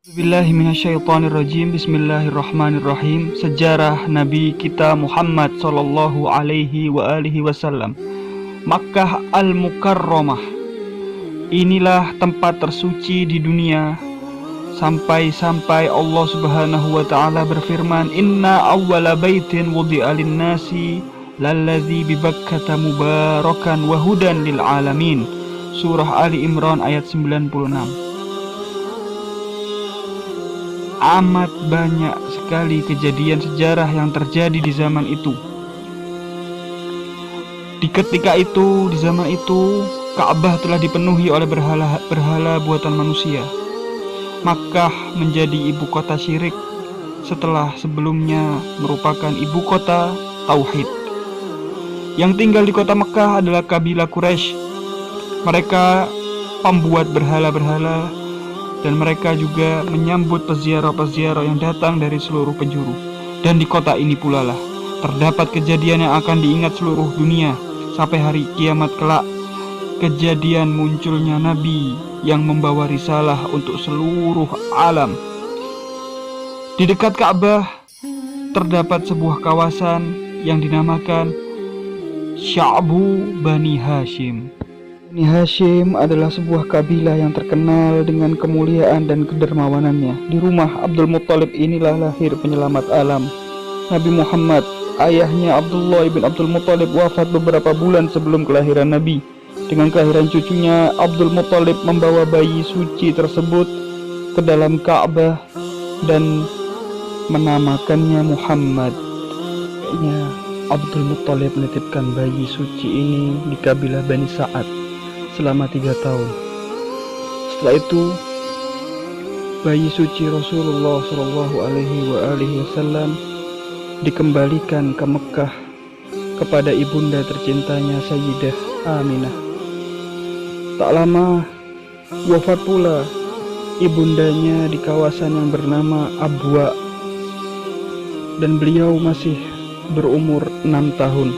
Bismillahirrahmanirrahim. Bismillahirrahmanirrahim. Sejarah Nabi kita Muhammad sallallahu alaihi wasallam. Makkah Al-Mukarramah. Inilah tempat tersuci di dunia sampai Allah Subhanahu wa taala berfirman, "Inna awwala baitin wudi'a lin-nasi lalladzi bi Bakkah mubarakan wa hudan lil alamin." Surah Ali Imran ayat 96. Amat banyak sekali kejadian sejarah yang terjadi di zaman itu. Di zaman itu, Ka'bah telah dipenuhi oleh berhala buatan manusia. Makkah menjadi ibu kota syirik setelah sebelumnya merupakan ibu kota tauhid. Yang tinggal di kota Makkah adalah kabilah Quraisy. Mereka pembuat berhala-berhala, dan mereka juga menyambut peziarah-peziarah yang datang dari seluruh penjuru. Dan di kota ini pula lah terdapat kejadian yang akan diingat seluruh dunia sampai hari kiamat kelak. Kejadian munculnya Nabi yang membawa risalah untuk seluruh alam. Di dekat Ka'bah terdapat sebuah kawasan yang dinamakan Sya'bu Bani Hashim. Bani Hashim adalah sebuah kabilah yang terkenal dengan kemuliaan dan kedermawanannya. Di rumah Abdul Muttalib inilah lahir penyelamat alam, Nabi Muhammad. Ayahnya Abdullah ibn Abdul Muttalib wafat beberapa bulan sebelum kelahiran Nabi. Dengan kelahiran cucunya, Abdul Muttalib membawa bayi suci tersebut ke dalam Ka'bah dan menamakannya Muhammad. Kayaknya Abdul Muttalib menitipkan bayi suci ini di kabilah Bani Sa'ad selama 3 tahun. Setelah itu, bayi suci Rasulullah Shallallahu alaihi wasallam dikembalikan ke Mekah kepada ibunda tercintanya Sayyidah Aminah. Tak lama wafat pula ibundanya di kawasan yang bernama Abwa, dan beliau masih berumur 6 tahun.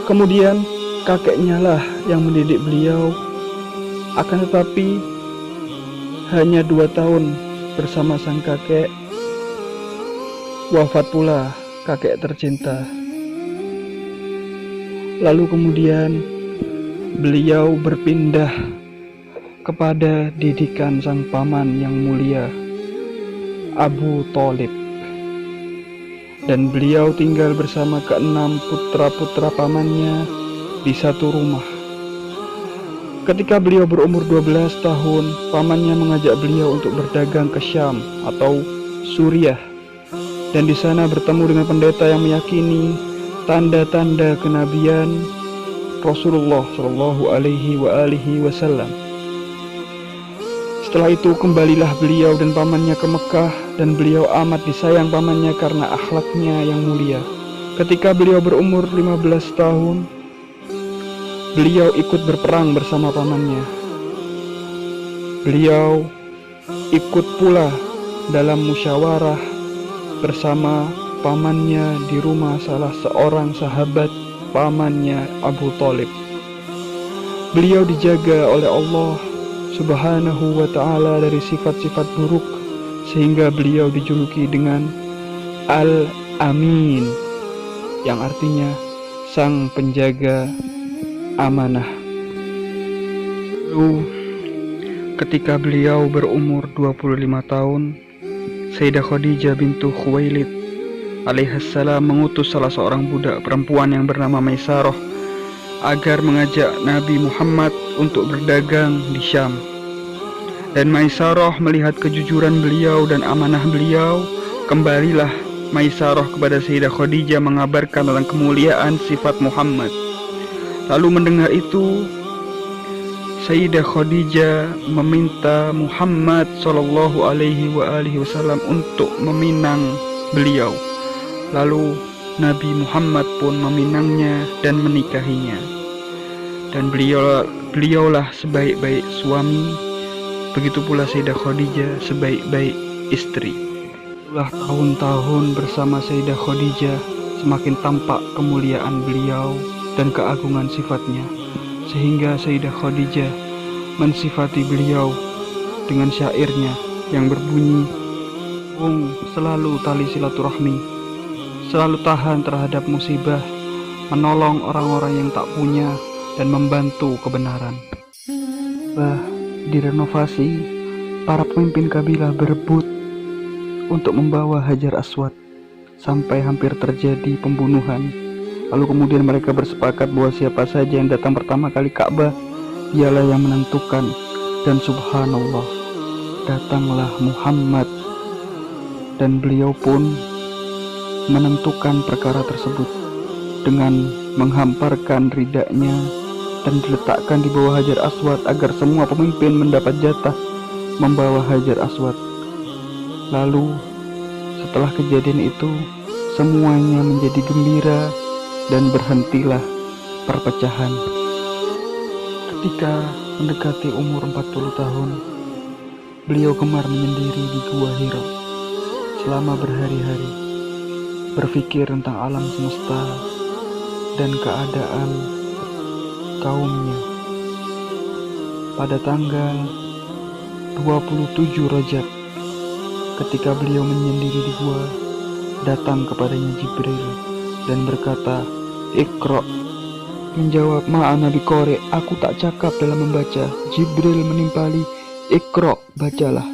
Kemudian kakeknya lah yang mendidik beliau, akan tetapi hanya 2 tahun bersama sang kakek, wafat pula kakek tercinta. Lalu kemudian beliau berpindah kepada didikan sang paman yang mulia, Abu Thalib, dan beliau tinggal bersama ke-6 putra-putra pamannya di satu rumah. Ketika beliau berumur 12 tahun, pamannya mengajak beliau untuk berdagang ke Syam atau Suriah, dan di sana bertemu dengan pendeta yang meyakini tanda-tanda kenabian Rasulullah Shallallahu alaihi wasallam. Setelah itu kembalilah beliau dan pamannya ke Mekah, dan beliau amat disayang pamannya karena akhlaknya yang mulia. Ketika beliau berumur 15 tahun, beliau ikut berperang bersama pamannya. Beliau ikut pula dalam musyawarah bersama pamannya di rumah salah seorang sahabat pamannya, Abu Thalib. Beliau dijaga oleh Allah Subhanahu wa ta'ala dari sifat-sifat buruk, sehingga beliau dijuluki dengan Al-Amin, yang artinya sang penjaga amanah. Lalu ketika beliau berumur 25 tahun, Sayyidah Khadijah bintu Khuwailid alaihissalam mengutus salah seorang budak perempuan yang bernama Maisarah agar mengajak Nabi Muhammad untuk berdagang di Syam. Dan Maisarah melihat kejujuran beliau dan amanah beliau. Kembalilah Maisarah kepada Sayyidah Khadijah mengabarkan tentang kemuliaan sifat Muhammad. Lalu mendengar itu, Sayyidah Khadijah meminta Muhammad sallallahu alaihi wasallam untuk meminang beliau. Lalu Nabi Muhammad pun meminangnya dan menikahinya. Dan beliaulah sebaik-baik suami, begitu pula Sayyidah Khadijah sebaik-baik istri. Setelah tahun-tahun bersama Sayyidah Khadijah, semakin tampak kemuliaan beliau dan keagungan sifatnya, sehingga Sayyidah Khadijah mensifati beliau dengan syairnya yang berbunyi, selalu tali silaturahmi, selalu tahan terhadap musibah, menolong orang-orang yang tak punya, dan membantu kebenaran. Direnovasi, para pemimpin kabilah berebut untuk membawa Hajar Aswad sampai hampir terjadi pembunuhan. Lalu kemudian mereka bersepakat bahwa siapa saja yang datang pertama kali Ka'bah, dialah yang menentukan. Dan subhanallah, datanglah Muhammad, dan beliau pun menentukan perkara tersebut dengan menghamparkan ridaknya dan diletakkan di bawah Hajar Aswad agar semua pemimpin mendapat jatah membawa Hajar Aswad. Lalu setelah kejadian itu, semuanya menjadi gembira dan berhentilah perpecahan. Ketika mendekati umur 40 tahun, beliau gemar menyendiri di Gua Hira selama berhari-hari, berpikir tentang alam semesta dan keadaan kaumnya. Pada tanggal 27 Rajab, ketika beliau menyendiri di gua, datang kepadanya Jibril dan berkata, "Iqra." Menjawab, "Ma'ana biqari, aku tak cakap dalam membaca." Jibril menimpali, "Iqra, bacalah."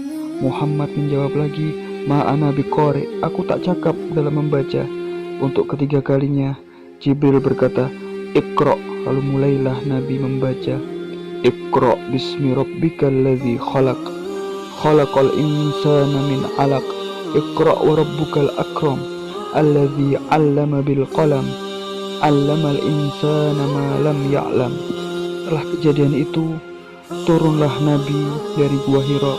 Muhammad menjawab lagi, "Ma'ana biqari, aku tak cakap dalam membaca." Untuk ketiga kalinya Jibril berkata, "Iqra." Lalu mulailah Nabi membaca, "Iqra bismi rabbikal ladzi khalaq, khalaqal insana min 'alaq, Iqra wa rabbukal akram, alladzi 'allama bil qalam, 'allamal insana ma lam ya'lam." Setelah kejadian itu, turunlah Nabi dari Gua Hira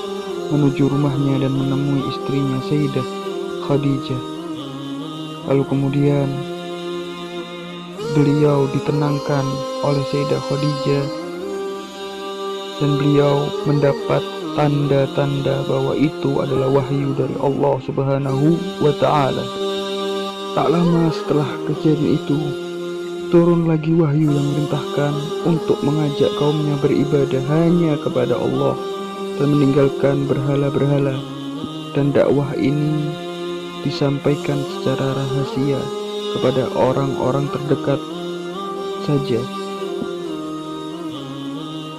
menuju rumahnya dan menemui istrinya Sayyidah Khadijah. Lalu kemudian beliau ditenangkan oleh Sayyidah Khadijah dan beliau mendapat tanda-tanda bahwa itu adalah wahyu dari Allah Subhanahu wa Ta'ala. Tak lama setelah kejadian itu, turun lagi wahyu yang merintahkan untuk mengajak kaumnya beribadah hanya kepada Allah dan meninggalkan berhala-berhala, dan dakwah ini disampaikan secara rahasia kepada orang-orang terdekat saja.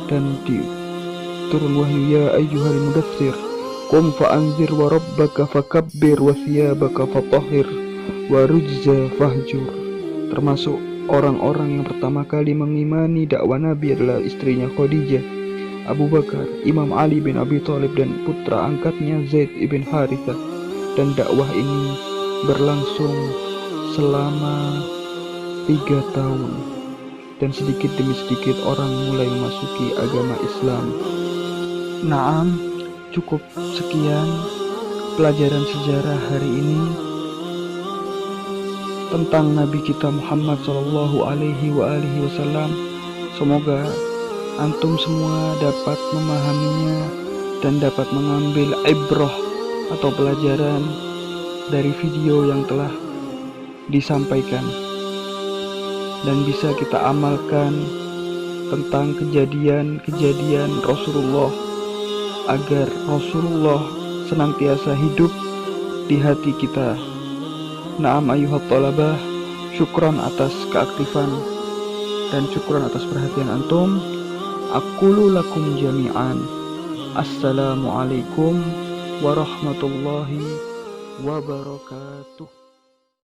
Dan turun wahyu, "Ya ayyuhal mudaththir, qum fa'anzir wa rabbaka fakabbir wa thiyabaka fatahhir wa rujza fahjur." Termasuk orang-orang yang pertama kali mengimani dakwah Nabi adalah istrinya Khadijah, Abu Bakar, Imam Ali bin Abi Thalib, dan putra angkatnya Zaid ibn Harithah. Dan dakwah ini berlangsung selama 3 tahun, dan sedikit demi sedikit orang mulai memasuki agama Islam. Naam, cukup sekian pelajaran sejarah hari ini tentang Nabi kita Muhammad Sallallahu Alaihi Wasallam. Semoga antum semua dapat memahaminya dan dapat mengambil ibrah atau pelajaran dari video yang telah disampaikan, dan bisa kita amalkan tentang kejadian-kejadian Rasulullah agar Rasulullah senantiasa hidup di hati kita. Naam ayuhat talabah, syukran atas keaktifan dan syukran atas perhatian antum. Aqulu lakum jami'an, assalamualaikum warahmatullahi wabarakatuh.